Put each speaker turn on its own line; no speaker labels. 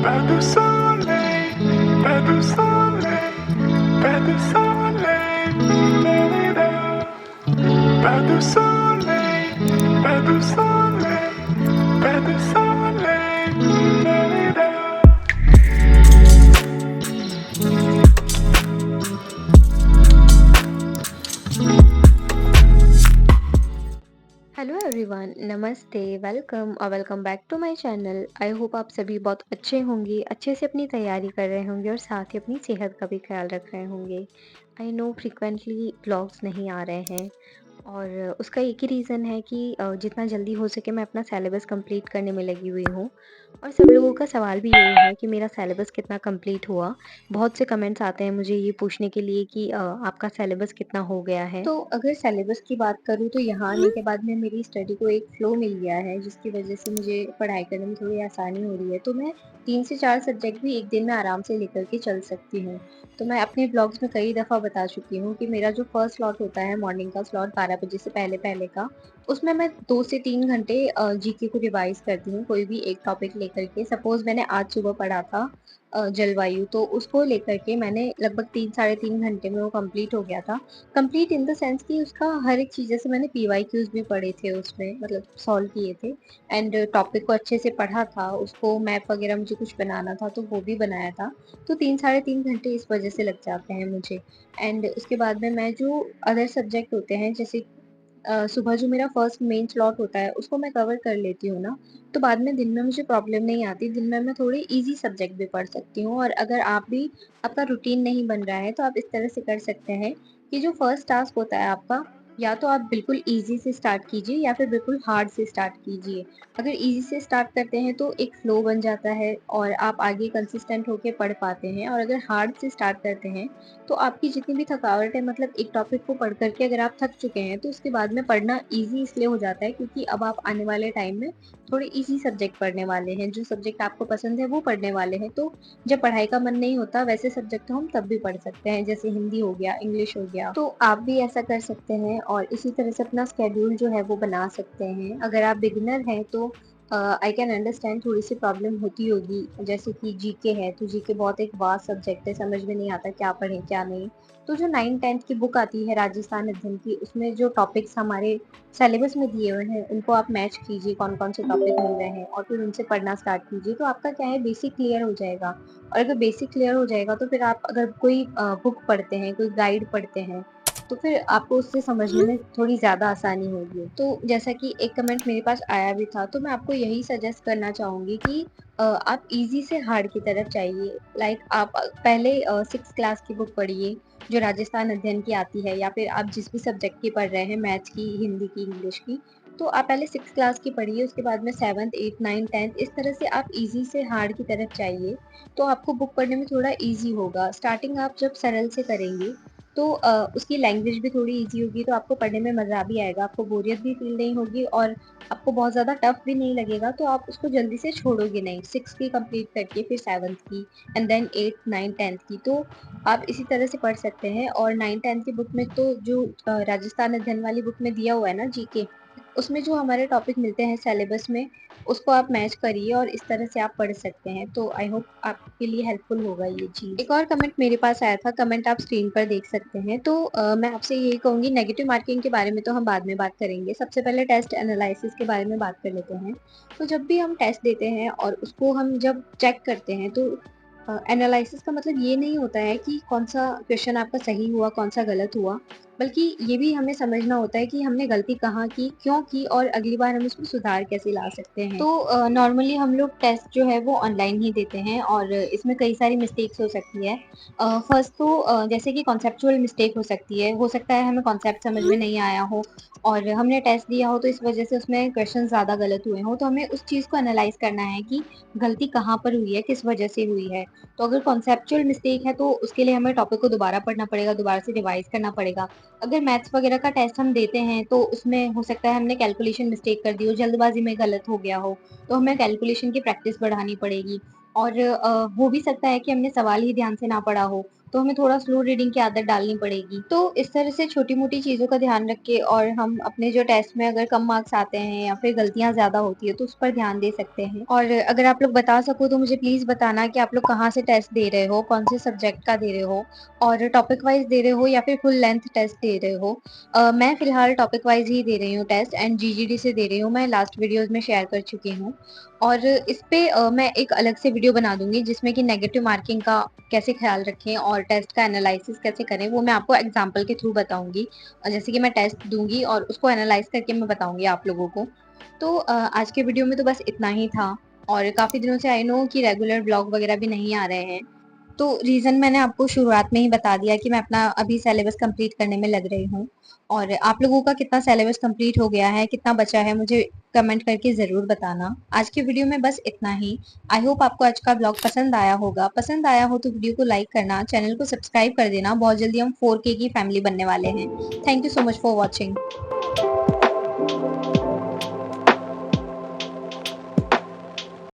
Pas de soleil, pas de soleil, pas de soleil, da-da-da. Pas de soleil, pas de soleil, pas de soleil, da-da-da.
Hello everyone, नमस्ते, welcome और welcome back to my channel. I hope आप सभी बहुत अच्छे होंगे, अच्छे से अपनी तैयारी कर रहे होंगे और साथ ही अपनी सेहत का भी ख्याल रख रहे होंगे। आई नो फ्रीक्वेंटली व्लॉग्स नहीं आ रहे हैं और उसका एक ही रीज़न है कि जितना जल्दी हो सके मैं अपना सिलेबस कंप्लीट करने में लगी हुई हूँ और सब लोगों का सवाल भी यही है कि मेरा सिलेबस कितना कंप्लीट हुआ। बहुत से कमेंट्स आते हैं मुझे ये पूछने के लिए कि आपका सिलेबस कितना हो गया है। तो अगर सिलेबस की बात करूँ तो यहाँ आने के बाद में मेरी स्टडी को एक फ्लो मिल गया है जिसकी वजह से मुझे पढ़ाई करने में थोड़ी आसानी हो रही है। तो मैं 3 से 4 सब्जेक्ट भी एक दिन में आराम से लेकर के चल सकती हूँ। तो मैं अपने ब्लॉग्स में कई दफ़ा बता चुकी हूँ कि मेरा जो फर्स्ट स्लॉट होता है मॉर्निंग का स्लॉट 12 बजे से पहले-पहले का, उसमें मैं 2 से 3 घंटे जीके को रिवाइज़ करती हूँ, कोई भी एक टॉपिक लेकर के। सपोज़ मैंने आज सुबह पढ़ा था जलवायु, तो उसको लेकर के मैंने लगभग 3 साढ़े 3 घंटे में वो कंप्लीट हो गया था। कंप्लीट इन द सेंस कि उसका हर एक चीज़, जैसे मैंने पीवाईक्यूज़ भी पढ़े थे उसमें, मतलब सॉल्व किए थे एंड टॉपिक को अच्छे से पढ़ा था, उसको मैप वगैरह मुझे कुछ बनाना था, तो वो भी बनाया था। तो 3 साढ़े 3 घंटे इस वजह से लग जाते हैं मुझे। एंड उसके बाद में मैं जो अदर सब्जेक्ट होते हैं, जैसे सुबह जो मेरा फर्स्ट मेन स्लॉट होता है उसको मैं कवर कर लेती हूँ ना, तो बाद में दिन में मुझे प्रॉब्लम नहीं आती। दिन में मैं थोड़े ईज़ी सब्जेक्ट भी पढ़ सकती हूँ और अगर आप भी, आपका रूटीन नहीं बन रहा है तो आप इस तरह से कर सकते हैं कि जो फर्स्ट टास्क होता है आपका, या तो आप बिल्कुल ईज़ी से स्टार्ट कीजिए या फिर बिल्कुल हार्ड से स्टार्ट कीजिए। अगर ईज़ी से स्टार्ट करते हैं तो एक फ्लो बन जाता है और आप आगे कंसिस्टेंट होके पढ़ पाते हैं, और अगर हार्ड से स्टार्ट करते हैं तो आपकी जितनी भी थकावट है, मतलब एक टॉपिक को पढ़ कर के अगर आप थक चुके हैं तो उसके बाद में पढ़ना ईज़ी इसलिए हो जाता है क्योंकि अब आप आने वाले टाइम में थोड़े ईज़ी सब्जेक्ट पढ़ने वाले हैं, जो सब्जेक्ट आपको पसंद है वो पढ़ने वाले हैं। तो जब पढ़ाई का मन नहीं होता वैसे सब्जेक्ट तो हम तब भी पढ़ सकते हैं, जैसे हिंदी हो गया, इंग्लिश हो गया। तो आप भी ऐसा कर सकते हैं और इसी तरह से अपना शेड्यूल जो है वो बना सकते हैं। अगर आप बिगिनर हैं तो आई कैन अंडरस्टैंड थोड़ी सी प्रॉब्लम होती होगी, जैसे कि जीके है, तो जीके बहुत एक वास्ट सब्जेक्ट है, समझ में नहीं आता क्या पढ़ें क्या नहीं। तो जो 9-10th की बुक आती है राजस्थान अध्ययन की, उसमें जो टॉपिक्स हमारे सिलेबस में दिए हुए हैं उनको आप मैच कीजिए, कौन कौन से टॉपिक मिल रहे हैं और फिर उनसे पढ़ना स्टार्ट कीजिए, तो आपका क्या है, बेसिक क्लियर हो जाएगा। और अगर बेसिक क्लियर हो जाएगा तो फिर आप अगर कोई बुक पढ़ते हैं, कोई गाइड पढ़ते हैं, तो फिर आपको उससे समझने में थोड़ी ज़्यादा आसानी होगी। तो जैसा कि एक कमेंट मेरे पास आया भी था, तो मैं आपको यही सजेस्ट करना चाहूँगी कि आप ईज़ी से हार्ड की तरफ जाइए। लाइक आप पहले 6th क्लास की बुक पढ़िए, जो राजस्थान अध्ययन की आती है, या फिर आप जिस भी सब्जेक्ट की पढ़ रहे हैं, मैथ्स की, हिंदी की, इंग्लिश की, तो आप पहले 6th क्लास की पढ़िए, उसके बाद में 7th, 8th, 9th, 10th, इस तरह से आप ईज़ी से हार्ड की तरफ जाइए, तो आपको बुक पढ़ने में थोड़ा ईज़ी होगा। स्टार्टिंग आप जब सरल से करेंगे, तो उसकी लैंग्वेज भी थोड़ी ईज़ी होगी, तो आपको पढ़ने में मज़ा भी आएगा, आपको बोरियत भी फ़ील नहीं होगी और आपको बहुत ज़्यादा टफ भी नहीं लगेगा, तो आप उसको जल्दी से छोड़ोगे नहीं। 6 की कंप्लीट करके फिर 7th की and then 8th, 9th, 10th की, तो आप इसी तरह से पढ़ सकते हैं। और 9th-10th की बुक में तो जो राजस्थान अध्ययन वाली बुक में दिया हुआ है ना जीके, उसमें जो हमारे टॉपिक मिलते हैं सिलेबस में, उसको आप मैच करिए और इस तरह से आप पढ़ सकते हैं। तो आई होप आपके लिए हेल्पफुल होगा ये चीज़। एक और कमेंट मेरे पास आया था, कमेंट आप स्क्रीन पर देख सकते हैं। तो मैं आपसे यही कहूँगी, नेगेटिव मार्किंग के बारे में तो हम बाद में बात करेंगे। सबसे पहले टेस्ट एनालिसिस के बारे में बात कर लेते हैं। तो जब भी हम टेस्ट देते हैं और उसको हम जब चेक करते हैं, तो एनालिसिस का मतलब ये नहीं होता है कि कौन-सा क्वेश्चन आपका सही हुआ, कौन-सा गलत हुआ, बल्कि ये भी हमें समझना होता है कि हमने गलती कहाँ की, क्यों की और अगली बार हम इसमें सुधार कैसे ला सकते हैं। तो नॉर्मली हम लोग टेस्ट जो है वो ऑनलाइन ही देते हैं और इसमें कई सारी मिस्टेक्स हो सकती है। फर्स्ट तो जैसे कि कॉन्सेप्चुअल मिस्टेक हो सकती है। हो सकता है हमें कॉन्सेप्ट समझ में नहीं आया हो और हमने टेस्ट दिया हो, तो इस वजह से उसमें क्वेश्चन ज़्यादा गलत हुए हों, तो हमें उस चीज़ को एनालाइज़ करना है कि गलती कहाँ पर हुई है, किस वजह से हुई है। तो अगर कॉन्सेप्चुअल मिस्टेक है तो उसके लिए हमें टॉपिक को दोबारा पढ़ना पड़ेगा, दोबारा से रिवाइज़ करना पड़ेगा। अगर मैथ्स वगैरह का टेस्ट हम देते हैं तो उसमें हो सकता है हमने कैलकुलेशन मिस्टेक कर दी हो, जल्दबाज़ी में गलत हो गया हो, तो हमें कैलकुलेशन की प्रैक्टिस बढ़ानी पड़ेगी। और हो भी सकता है कि हमने सवाल ही ध्यान से ना पढ़ा हो, तो हमें थोड़ा स्लो रीडिंग की आदत डालनी पड़ेगी। तो इस तरह से छोटी-मोटी चीज़ों का ध्यान रख के और हम अपने जो टेस्ट में अगर कम मार्क्स आते हैं या फिर गलतियाँ ज़्यादा होती है तो उस पर ध्यान दे सकते हैं। और अगर आप लोग बता सको तो मुझे प्लीज़ बताना कि आप लोग कहाँ से टेस्ट दे रहे हो, कौन से सब्जेक्ट का दे रहे हो और टॉपिक वाइज़ दे रहे हो या फिर फुल लेंथ टेस्ट दे रहे हो। मैं फ़िलहाल टॉपिक वाइज़ ही दे रही हूँ टेस्ट एंड जीजीडी से दे रही हूँ, मैं लास्ट वीडियोज़ में शेयर कर चुकी हूँ। और इस पे मैं एक अलग से वीडियो बना दूँगी जिसमें कि नेगेटिव मार्किंग का कैसे ख़्याल रखें और टेस्ट का एनालिसिस कैसे करें, वो मैं आपको एग्ज़ाम्पल के थ्रू बताऊँगी। जैसे कि मैं टेस्ट दूँगी और उसको एनालाइज़ करके मैं बताऊँगी आप लोगों को। तो आज के वीडियो में तो बस इतना ही था और काफ़ी दिनों से आई नो कि रेगुलर व्लॉग वग़ैरह भी नहीं आ रहे हैं। तो रीज़न मैंने आपको शुरुआत में ही बता दिया कि मैं अपना अभी सिलेबस कंप्लीट करने में लग रही हूँ और आप लोगों का कितना सिलेबस कंप्लीट हो गया है, कितना बचा है, मुझे कमेंट करके ज़रूर बताना। आज की वीडियो में बस इतना ही। आई होप आपको आज का व्लॉग पसंद आया होगा। पसंद आया हो तो वीडियो को लाइक करना, चैनल को सब्सक्राइब कर देना। बहुत जल्दी हम 4K की फैमिली बनने वाले हैं। Thank you so much for watching.